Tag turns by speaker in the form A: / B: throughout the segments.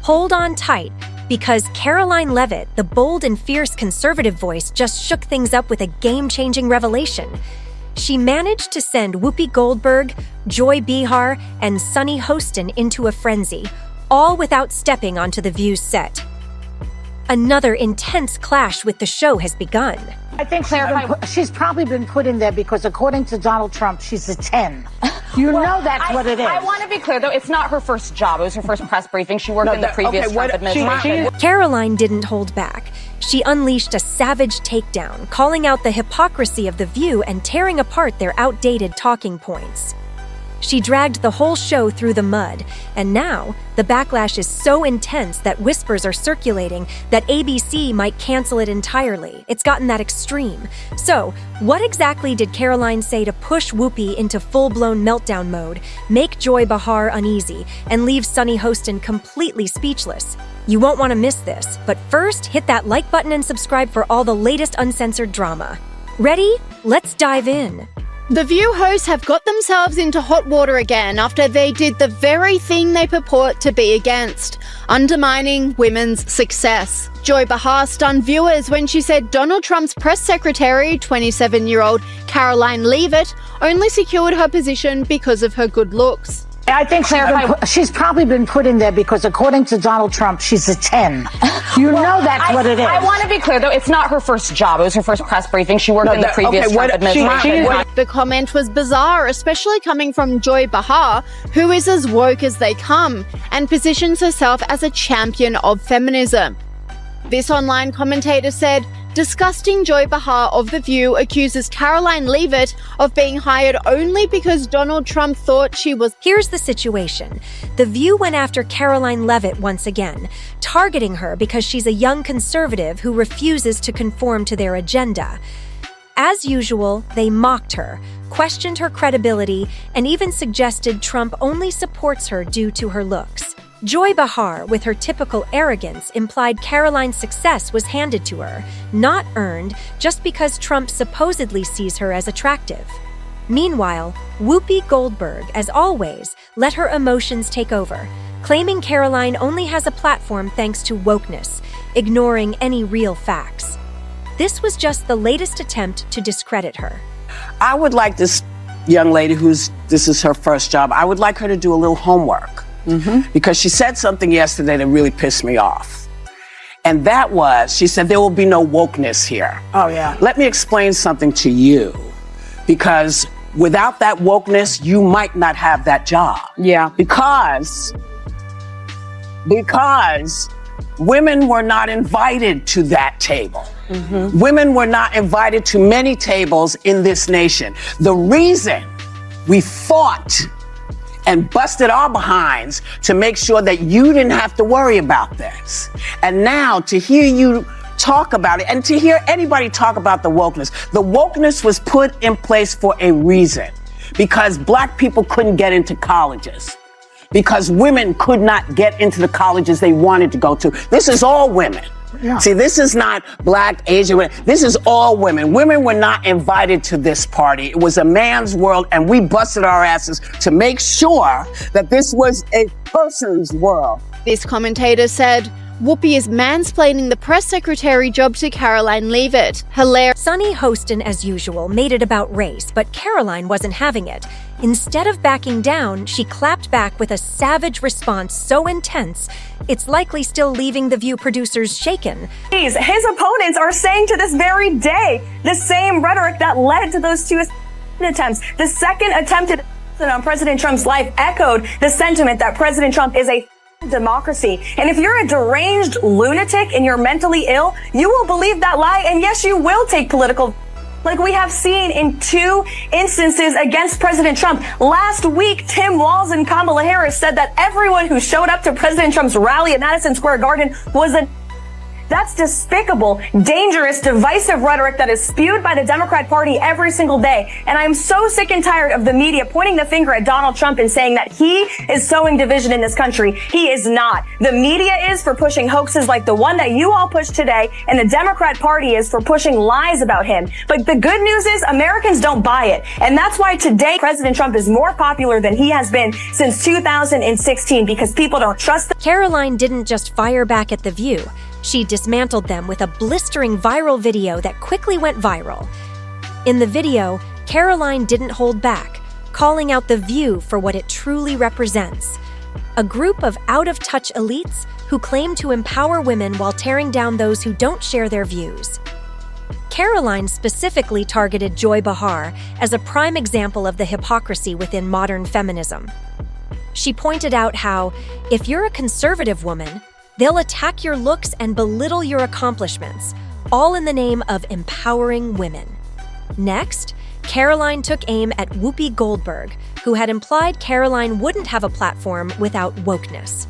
A: Hold on tight, because Karoline Leavitt, the bold and fierce conservative voice, just shook things up with a game-changing revelation. She managed to send Whoopi Goldberg, Joy Behar, and Sunny Hostin into a frenzy, all without stepping onto The View's set. Another intense clash with the show has begun.
B: I think she's probably been put in there because, according to Donald Trump, she's a 10. You know that's what it is.
C: I want to be clear, though. It's not her first job. It was her first press briefing. She worked in the previous Trump administration.
A: Karoline didn't hold back. She unleashed a savage takedown, calling out the hypocrisy of The View and tearing apart their outdated talking points. She dragged the whole show through the mud, and now the backlash is so intense that whispers are circulating that ABC might cancel it entirely. It's gotten that extreme. So, what exactly did Karoline say to push Whoopi into full-blown meltdown mode, make Joy Behar uneasy, and leave Sunny Hostin completely speechless? You won't want to miss this, but first, hit that like button and subscribe for all the latest uncensored drama. Ready? Let's dive in.
D: The View hosts have got themselves into hot water again after they did the very thing they purport to be against, undermining women's success. Joy Behar stunned viewers when she said Donald Trump's press secretary, 27-year-old Karoline Leavitt, only secured her position because of her good looks.
B: I think she's probably been put in there because, according to Donald Trump, she's a 10. You know that's what it is.
C: I want to be clear, though. It's not her first job. It was her first press briefing. She worked in the previous Trump administration.
D: The comment was bizarre, especially coming from Joy Behar, who is as woke as they come and positions herself as a champion of feminism. This online commentator said, disgusting Joy Behar of The View accuses Karoline Leavitt of being hired only because Donald Trump thought she was...
A: Here's the situation. The View went after Karoline Leavitt once again, targeting her because she's a young conservative who refuses to conform to their agenda. As usual, they mocked her, questioned her credibility, and even suggested Trump only supports her due to her looks. Joy Behar, with her typical arrogance, implied Karoline's success was handed to her, not earned, just because Trump supposedly sees her as attractive. Meanwhile, Whoopi Goldberg, as always, let her emotions take over, claiming Karoline only has a platform thanks to wokeness, ignoring any real facts. This was just the latest attempt to discredit her.
E: I would like this young lady this is her first job, I would like her to do a little homework. Because she said something yesterday that really pissed me off. And that was, she said, there will be no wokeness here.
B: Oh, yeah.
E: Let me explain something to you. Because without that wokeness, you might not have that job.
C: Yeah.
E: Because women were not invited to that table. Women were not invited to many tables in this nation. The reason we fought and busted our behinds to make sure that you didn't have to worry about this. And now to hear you talk about it and to hear anybody talk about the wokeness was put in place for a reason. Because black people couldn't get into colleges. Because women could not get into the colleges they wanted to go to. This is all women. Yeah. See, this is not black, Asian women. This is all women. Women were not invited to this party. It was a man's world, and we busted our asses to make sure that this was a person's world.
D: This commentator said, Whoopi is mansplaining the press secretary job to Karoline Leavitt. Hilarious.
A: Sunny Hostin, as usual, made it about race, but Karoline wasn't having it. Instead of backing down, she clapped back with a savage response so intense, it's likely still leaving The View producers shaken.
F: His opponents are saying to this very day the same rhetoric that led to those two attempts. The second attempt on President Trump's life echoed the sentiment that President Trump is a democracy. And if you're a deranged lunatic and you're mentally ill, you will believe that lie, and yes, you will take political, like we have seen in 2 instances against President Trump. Last week, Tim Walz and Kamala Harris said that everyone who showed up to President Trump's rally at Madison Square Garden was a That's despicable, dangerous, divisive rhetoric that is spewed by the Democrat Party every single day. And I'm so sick and tired of the media pointing the finger at Donald Trump and saying that he is sowing division in this country. He is not. The media is for pushing hoaxes like the one that you all pushed today, and the Democrat Party is for pushing lies about him. But the good news is Americans don't buy it. And that's why today President Trump is more popular than he has been since 2016, because people don't trust them.
A: Karoline didn't just fire back at The View. She dismantled them with a blistering viral video that quickly went viral. In the video, Karoline didn't hold back, calling out The View for what it truly represents: a group of out-of-touch elites who claim to empower women while tearing down those who don't share their views. Karoline specifically targeted Joy Behar as a prime example of the hypocrisy within modern feminism. She pointed out how, if you're a conservative woman, they'll attack your looks and belittle your accomplishments, all in the name of empowering women. Next, Karoline took aim at Whoopi Goldberg, who had implied Karoline wouldn't have a platform without wokeness.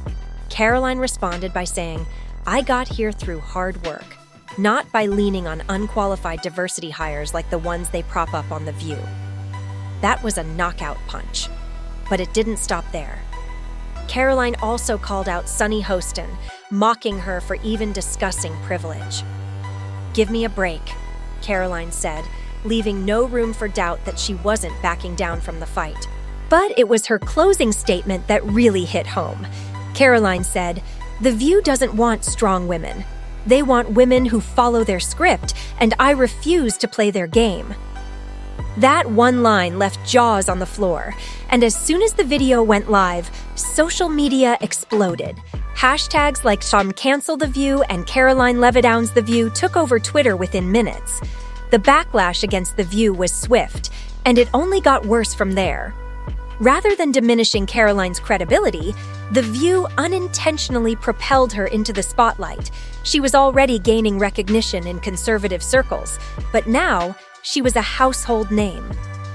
A: Karoline responded by saying, "I got here through hard work, not by leaning on unqualified diversity hires like the ones they prop up on The View." That was a knockout punch. But it didn't stop there. Karoline also called out Sunny Hostin, mocking her for even discussing privilege. "Give me a break," Karoline said, leaving no room for doubt that she wasn't backing down from the fight. But it was her closing statement that really hit home. Karoline said, "The View doesn't want strong women. They want women who follow their script, and I refuse to play their game." That one line left jaws on the floor, and as soon as the video went live, social media exploded. Hashtags like #Cancel The View and Karoline Leavitt Owns The View took over Twitter within minutes. The backlash against The View was swift, and it only got worse from there. Rather than diminishing Karoline's credibility, The View unintentionally propelled her into the spotlight. She was already gaining recognition in conservative circles, but now she was a household name.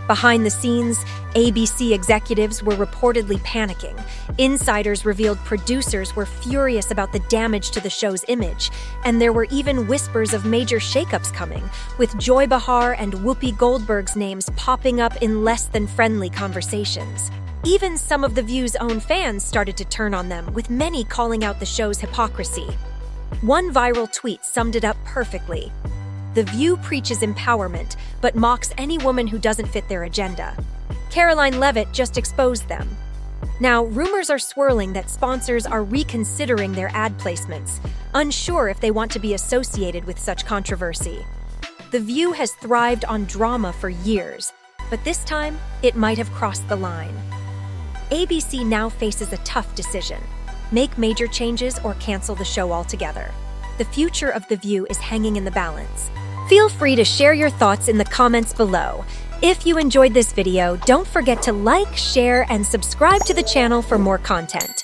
A: Behind the scenes, ABC executives were reportedly panicking. Insiders revealed producers were furious about the damage to the show's image, and there were even whispers of major shakeups coming, with Joy Behar and Whoopi Goldberg's names popping up in less-than-friendly conversations. Even some of The View's own fans started to turn on them, with many calling out the show's hypocrisy. One viral tweet summed it up perfectly. "The View preaches empowerment, but mocks any woman who doesn't fit their agenda. Karoline Leavitt just exposed them." Now, rumors are swirling that sponsors are reconsidering their ad placements, unsure if they want to be associated with such controversy. The View has thrived on drama for years, but this time, it might have crossed the line. ABC now faces a tough decision: make major changes or cancel the show altogether. The future of The View is hanging in the balance. Feel free to share your thoughts in the comments below. If you enjoyed this video, don't forget to like, share, and subscribe to the channel for more content.